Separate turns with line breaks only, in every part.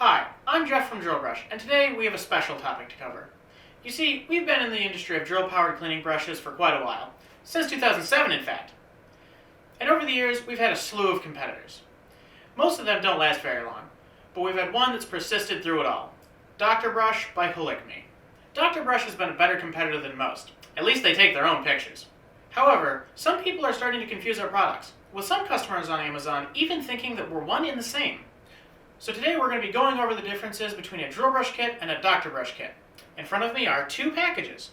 Hi, I'm Jeff from Drillbrush, and today we have a special topic to cover. You see, we've been in the industry of drill-powered cleaning brushes for quite a while, since 2007 in fact. And over the years, we've had a slew of competitors. Most of them don't last very long, but we've had one that's persisted through it all. Dr. Brush by Holikme. Dr. Brush has been a better competitor than most. At least they take their own pictures. However, some people are starting to confuse our products, with some customers on Amazon even thinking that we're one and the same. So today we're going to be going over the differences between a drill brush kit and a Dr. Brush kit. In front of me are two packages.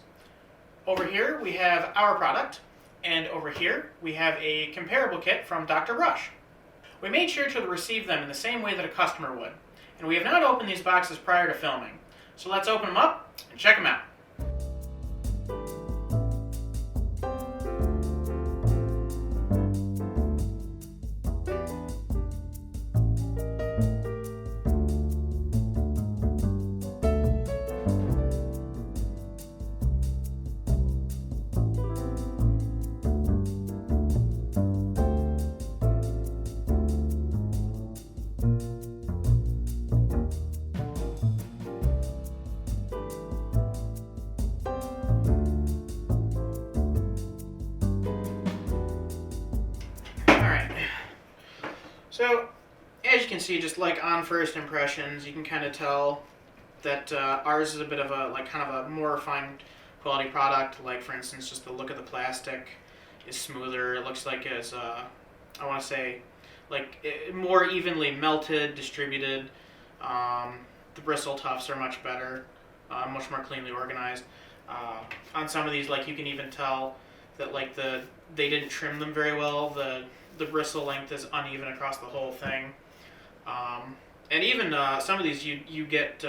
Over here we have our product, and over here we have a comparable kit from Dr. Brush. We made sure to receive them in the same way that a customer would, and we have not opened these boxes prior to filming. So let's open them up and check them out. So, as you can see, just like on first impressions, you can kind of tell that ours is a bit of a, kind of a more refined quality product. Like, for instance, just the look of the plastic is smoother. It looks like it's, I want to say, more evenly melted, distributed. The bristle tufts are much better, much more cleanly organized. On some of these, you can even tell that, they didn't trim them very well. The bristle length is uneven across the whole thing. And even some of these you get,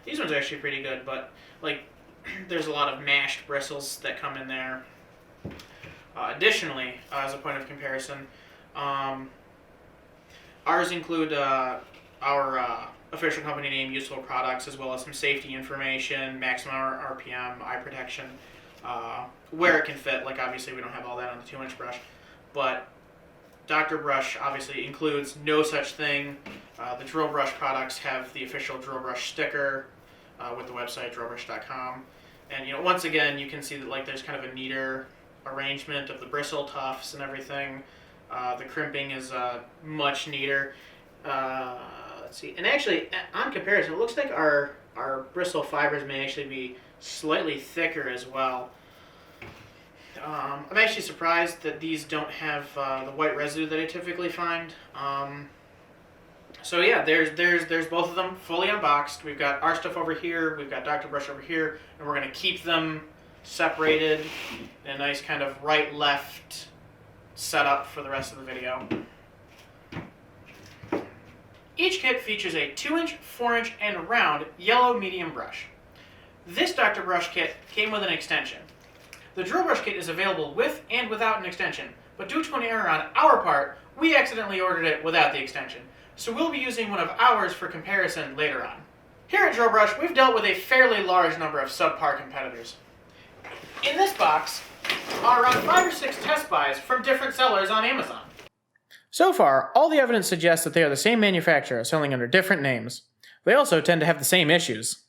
these ones are actually pretty good, but there's a lot of mashed bristles that come in there. Additionally, as a point of comparison, ours include our official company name, useful products, as well as some safety information, maximum RPM, eye protection, where it can fit. Obviously we don't have all that on the 2-inch brush. But Dr. Brush obviously includes no such thing. The Drillbrush products have the official Drillbrush sticker with the website drillbrush.com. And once again, you can see that there's kind of a neater arrangement of the bristle tufts and everything. The crimping is much neater. Let's see. And actually, on comparison, it looks like our bristle fibers may actually be slightly thicker as well. I'm actually surprised that these don't have the white residue that I typically find. So yeah, there's both of them fully unboxed. We've got our stuff over here, we've got Dr. Brush over here, and we're going to keep them separated in a nice kind of right-left setup for the rest of the video. Each kit features a 2-inch, 4-inch, and round yellow medium brush. This Dr. Brush kit came with an extension. The drill brush kit is available with and without an extension, but due to an error on our part, we accidentally ordered it without the extension, so we'll be using one of ours for comparison later on. Here at Drillbrush, we've dealt with a fairly large number of subpar competitors. In this box are around 5 or 6 test buys from different sellers on Amazon. So far, all the evidence suggests that they are the same manufacturer selling under different names. They also tend to have the same issues.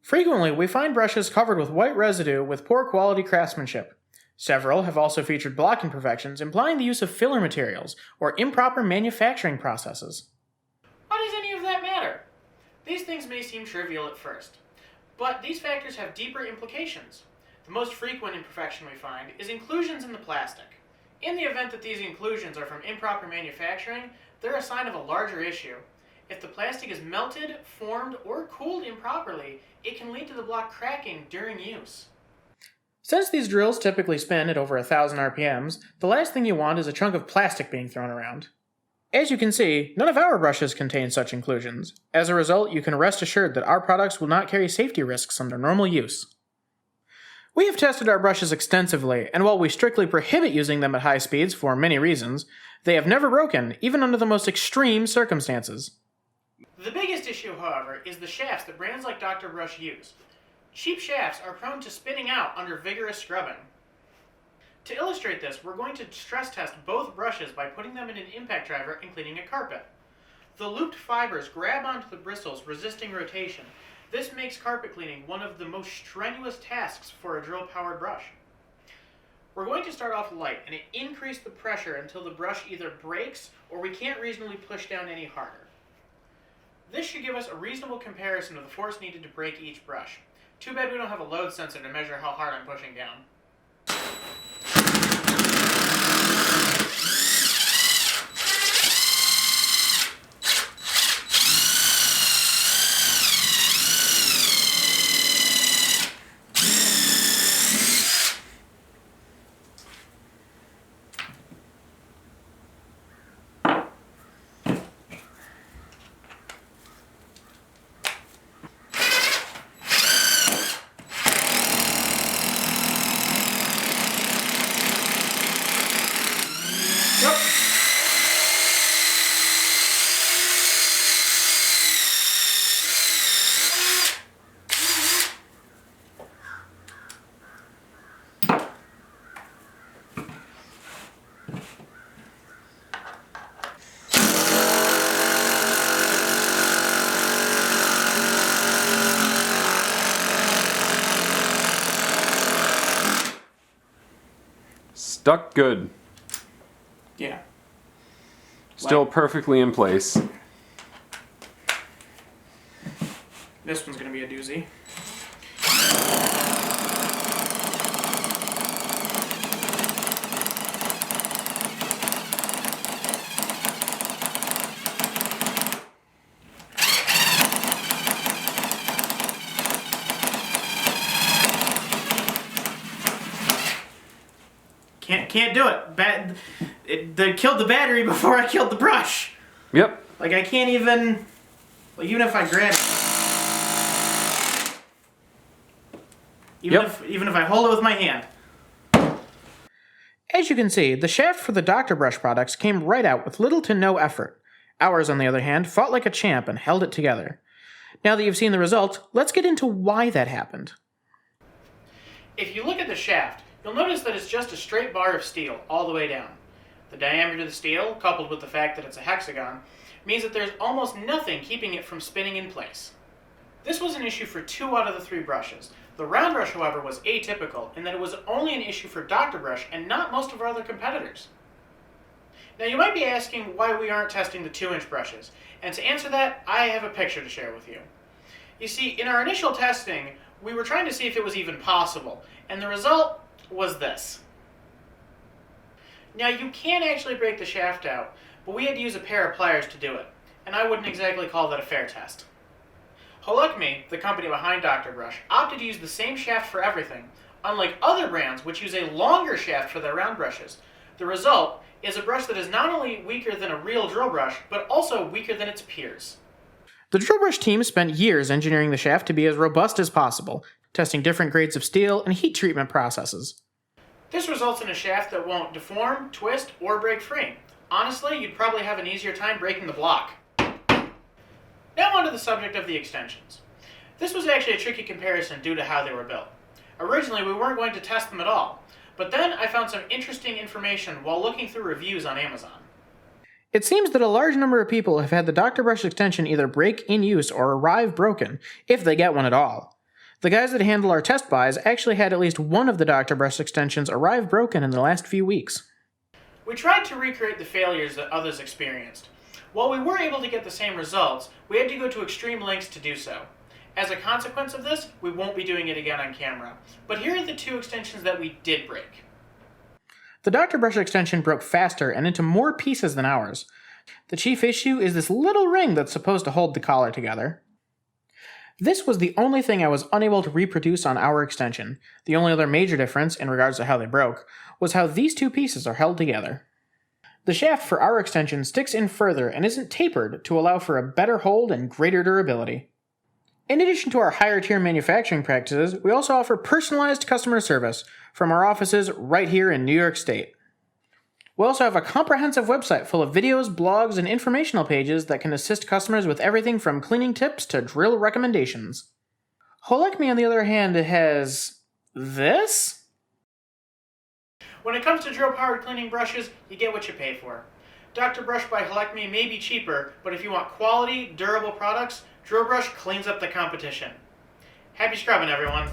Frequently, we find brushes covered with white residue with poor quality craftsmanship. Several have also featured block imperfections, implying the use of filler materials or improper manufacturing processes. Why does any of that matter? These things may seem trivial at first, but these factors have deeper implications. The most frequent imperfection we find is inclusions in the plastic. In the event that these inclusions are from improper manufacturing, they're a sign of a larger issue. If the plastic is melted, formed, or cooled improperly, it can lead to the block cracking during use. Since these drills typically spin at over 1,000 RPMs, the last thing you want is a chunk of plastic being thrown around. As you can see, none of our brushes contain such inclusions. As a result, you can rest assured that our products will not carry safety risks under normal use. We have tested our brushes extensively, and while we strictly prohibit using them at high speeds for many reasons, they have never broken, even under the most extreme circumstances. The biggest issue, however, is the shafts that brands like Dr. Brush use. Cheap shafts are prone to spinning out under vigorous scrubbing. To illustrate this, we're going to stress test both brushes by putting them in an impact driver and cleaning a carpet. The looped fibers grab onto the bristles, resisting rotation. This makes carpet cleaning one of the most strenuous tasks for a drill-powered brush. We're going to start off light and increase the pressure until the brush either breaks or we can't reasonably push down any harder. This should give us a reasonable comparison of the force needed to break each brush. Too bad we don't have a load sensor to measure how hard I'm pushing down.
Stuck good.
Yeah.
Still perfectly in place.
This one's going to be a doozy. Can't do it. They killed the battery before I killed the brush.
Yep.
Like, I can't even... Like, even if I grab it. Even if I hold it with my hand. As you can see, the shaft for the Dr. Brush products came right out with little to no effort. Ours, on the other hand, fought like a champ and held it together. Now that you've seen the result, let's get into why that happened. If you look at the shaft, you'll notice that it's just a straight bar of steel all the way down. The diameter of the steel, coupled with the fact that it's a hexagon, means that there's almost nothing keeping it from spinning in place. This was an issue for 2 out of the 3 brushes. The round brush, however, was atypical in that it was only an issue for Dr. Brush and not most of our other competitors. Now you might be asking why we aren't testing the 2-inch brushes, and to answer that, I have a picture to share with you. You see, in our initial testing, we were trying to see if it was even possible, and the result was this. Now you can actually break the shaft out, but we had to use a pair of pliers to do it, and I wouldn't exactly call that a fair test. Holikme, the company behind Dr. Brush, opted to use the same shaft for everything, unlike other brands which use a longer shaft for their round brushes. The result is a brush that is not only weaker than a real drill brush, but also weaker than its peers. The Drillbrush team spent years engineering the shaft to be as robust as possible, testing different grades of steel and heat treatment processes. This results in a shaft that won't deform, twist, or break free. Honestly, you'd probably have an easier time breaking the block. Now onto the subject of the extensions. This was actually a tricky comparison due to how they were built. Originally, we weren't going to test them at all, but then I found some interesting information while looking through reviews on Amazon. It seems that a large number of people have had the Dr. Brush extension either break in use or arrive broken, if they get one at all. The guys that handle our test buys actually had at least one of the Dr. Brush extensions arrive broken in the last few weeks. We tried to recreate the failures that others experienced. While we were able to get the same results, we had to go to extreme lengths to do so. As a consequence of this, we won't be doing it again on camera. But here are the 2 extensions that we did break. The Dr. Brush extension broke faster and into more pieces than ours. The chief issue is this little ring that's supposed to hold the collar together. This was the only thing I was unable to reproduce on our extension. The only other major difference, in regards to how they broke, was how these 2 pieces are held together. The shaft for our extension sticks in further and isn't tapered to allow for a better hold and greater durability. In addition to our higher tier manufacturing practices, we also offer personalized customer service from our offices right here in New York State. We also have a comprehensive website full of videos, blogs, and informational pages that can assist customers with everything from cleaning tips to drill recommendations. Holikme, on the other hand, has this? When it comes to drill-powered cleaning brushes, you get what you pay for. Dr. Brush by Holikme may be cheaper, but if you want quality, durable products, Drillbrush cleans up the competition. Happy scrubbing, everyone!